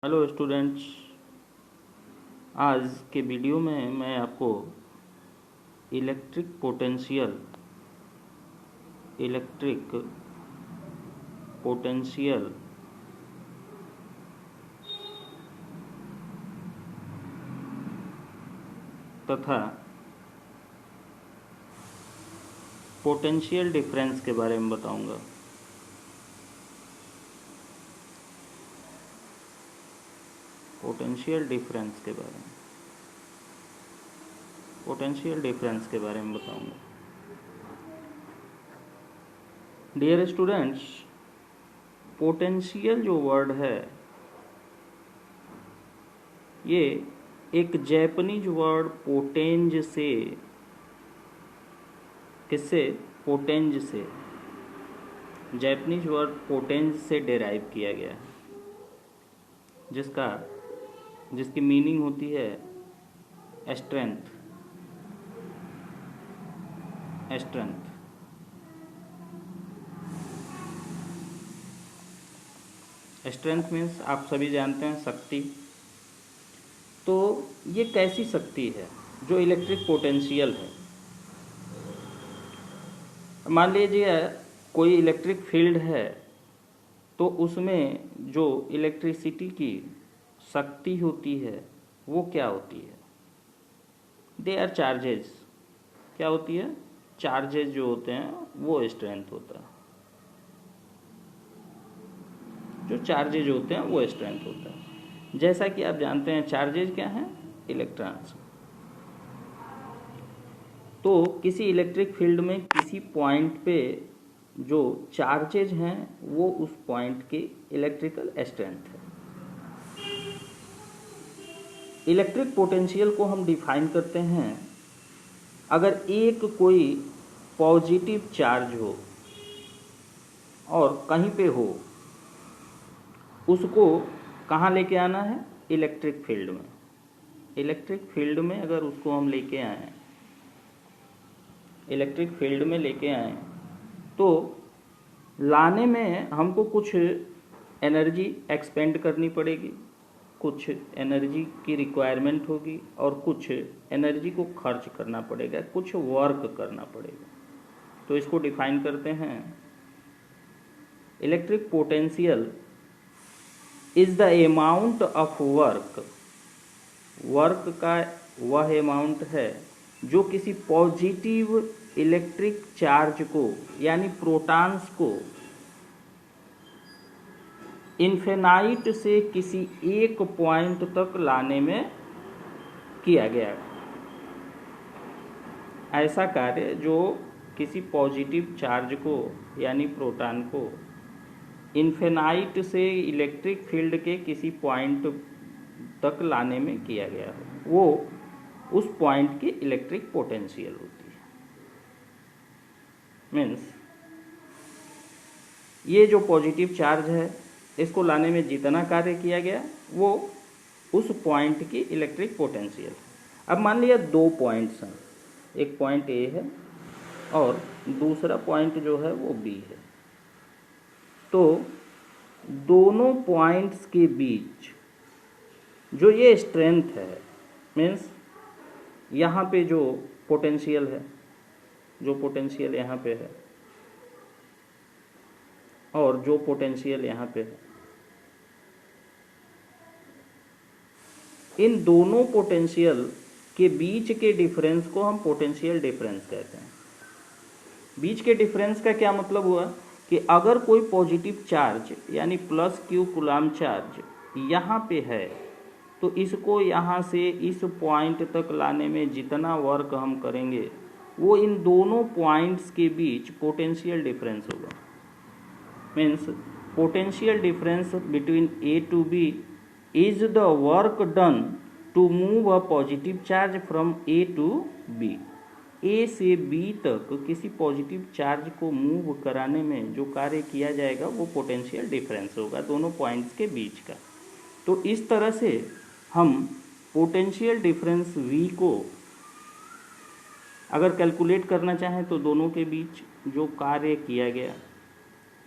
Hello students, आज के video में मैं आपको इलेक्ट्रिक पोटेंशियल तथा पोटेंशियल डिफरेंस के बारे में बताऊंगा। पोटेंशियल डिफरेंस के बारे में बताऊंगा। डियर स्टूडेंट्स, पोटेंशियल जो वर्ड है ये एक जैपनीज वर्ड पोटेंज से जैपनीज वर्ड पोटेंज से डेराइव किया गया है, जिसकी मीनिंग होती है स्ट्रेंथ। स्ट्रेंथ मीन्स आप सभी जानते हैं शक्ति। तो ये कैसी शक्ति है जो इलेक्ट्रिक पोटेंशियल है? मान लीजिए कोई इलेक्ट्रिक फील्ड है, तो उसमें जो इलेक्ट्रिसिटी की शक्ति होती है वो क्या होती है? They are charges. क्या होती है? चार्जेस जो होते हैं वो स्ट्रेंथ होता है। जो चार्जेज होते हैं वो स्ट्रेंथ होता है। जैसा कि आप जानते हैं चार्जेज क्या हैं? इलेक्ट्रॉन्स। तो किसी इलेक्ट्रिक फील्ड में किसी पॉइंट पे जो चार्जेज हैं वो उस पॉइंट की इलेक्ट्रिकल स्ट्रेंथ है। इलेक्ट्रिक पोटेंशियल को हम डिफाइन करते हैं, अगर एक कोई पॉजिटिव चार्ज हो और कहीं पे हो, उसको कहाँ लेके आना है? इलेक्ट्रिक फील्ड में। इलेक्ट्रिक फील्ड में अगर उसको हम लेके आए, तो लाने में हमको कुछ एनर्जी एक्सपेंड करनी पड़ेगी, कुछ एनर्जी की रिक्वायरमेंट होगी और कुछ एनर्जी को खर्च करना पड़ेगा, कुछ वर्क करना पड़ेगा। तो इसको डिफाइन करते हैं, electric potential is the amount of work का वह अमाउंट है जो किसी पॉजिटिव इलेक्ट्रिक चार्ज को यानी प्रोटॉन्स को इन्फिनाइट से किसी एक पॉइंट तक लाने में किया गया। ऐसा कार्य जो किसी पॉजिटिव चार्ज को यानी प्रोटॉन को इन्फिनाइट से इलेक्ट्रिक फील्ड के किसी पॉइंट तक लाने में किया गया है, वो उस पॉइंट की इलेक्ट्रिक पोटेंशियल होती है। मीन्स ये जो पॉजिटिव चार्ज है, इसको लाने में जितना कार्य किया गया वो उस पॉइंट की इलेक्ट्रिक पोटेंशियल है। अब मान लिया दो पॉइंट्स हैं, एक पॉइंट ए है और दूसरा पॉइंट जो है वो बी है। तो दोनों पॉइंट्स के बीच जो ये स्ट्रेंथ है, मीन्स यहाँ पे जो पोटेंशियल है, जो पोटेंशियल यहाँ पे है और जो पोटेंशियल यहाँ पे है, इन दोनों पोटेंशियल के बीच के डिफरेंस को हम पोटेंशियल डिफरेंस कहते हैं। बीच के डिफरेंस का क्या मतलब हुआ कि अगर कोई पॉजिटिव चार्ज यानी प्लस क्यू कूलाम चार्ज यहाँ पे है, तो इसको यहाँ से इस पॉइंट तक लाने में जितना वर्क हम करेंगे वो इन दोनों पॉइंट्स के बीच पोटेंशियल डिफरेंस होगा। Means potential difference between A to B is the work done to move a positive charge from A to B. A से बी तक किसी पॉजिटिव चार्ज को मूव कराने में जो कार्य किया जाएगा वो पोटेंशियल डिफरेंस होगा दोनों पॉइंट्स के बीच का। तो इस तरह से हम पोटेंशियल डिफरेंस V को अगर कैलकुलेट करना चाहें तो दोनों के बीच जो कार्य किया गया,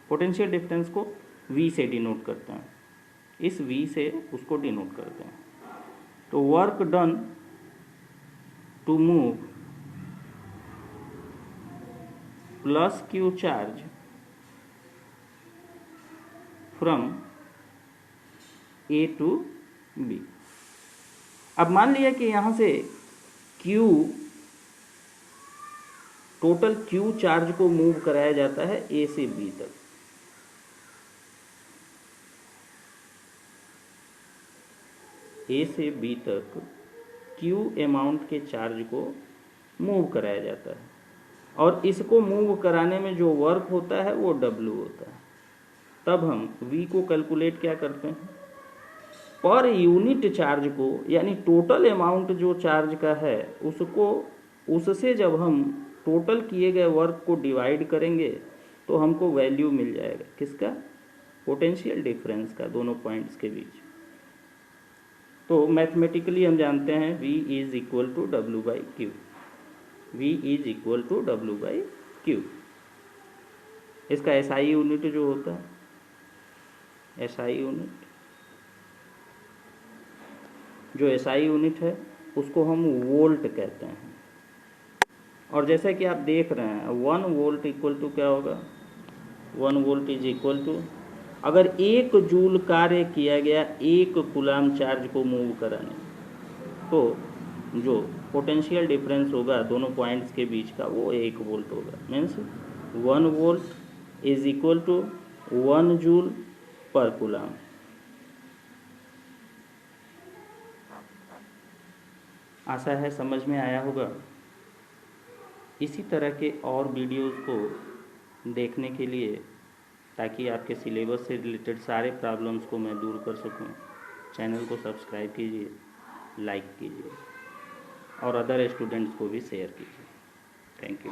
पोटेंशियल डिफरेंस को V से डिनोट करते हैं। इस V से उसको डिनोट करते हैं। तो work done to move plus Q charge from A to B। अब मान लिया कि यहाँ से Q टोटल Q चार्ज को मूव कराया जाता है A से B तक। A से B तक Q अमाउंट के चार्ज को मूव कराया जाता है और इसको मूव कराने में जो वर्क होता है वो W होता है। तब हम V को कैलकुलेट क्या करते हैं, पर यूनिट चार्ज को, यानी टोटल अमाउंट जो चार्ज का है उसको, उससे जब हम टोटल किए गए वर्क को डिवाइड करेंगे तो हमको वैल्यू मिल जाएगा किसका, पोटेंशियल डिफरेंस का दोनों पॉइंट्स के बीच। तो मैथमेटिकली हम जानते हैं V is equal to W by Q, V is equal to W by Q. इसका SI यूनिट जो होता है, SI यूनिट, जो SI यूनिट है उसको हम वोल्ट कहते हैं। और जैसा कि आप देख रहे हैं 1 वोल्ट इक्वल टू क्या होगा, 1 वोल्ट इज इक्वल टू, अगर 1 जूल कार्य किया गया 1 कूलाम चार्ज को मूव कराने, तो जो पोटेंशियल डिफरेंस होगा दोनों पॉइंट्स के बीच का वो 1 वोल्ट होगा। Means 1 volt is equal to 1 joule per coulomb. आशा है समझ में आया होगा। इसी तरह के और वीडियोस को देखने के लिए, ताकि आपके सिलेबस से रिलेटेड सारे प्रॉब्लम्स को मैं दूर कर सकूं, चैनल को सब्सक्राइब कीजिए, लाइक कीजिए और अदर स्टूडेंट्स को भी शेयर कीजिए। Thank you.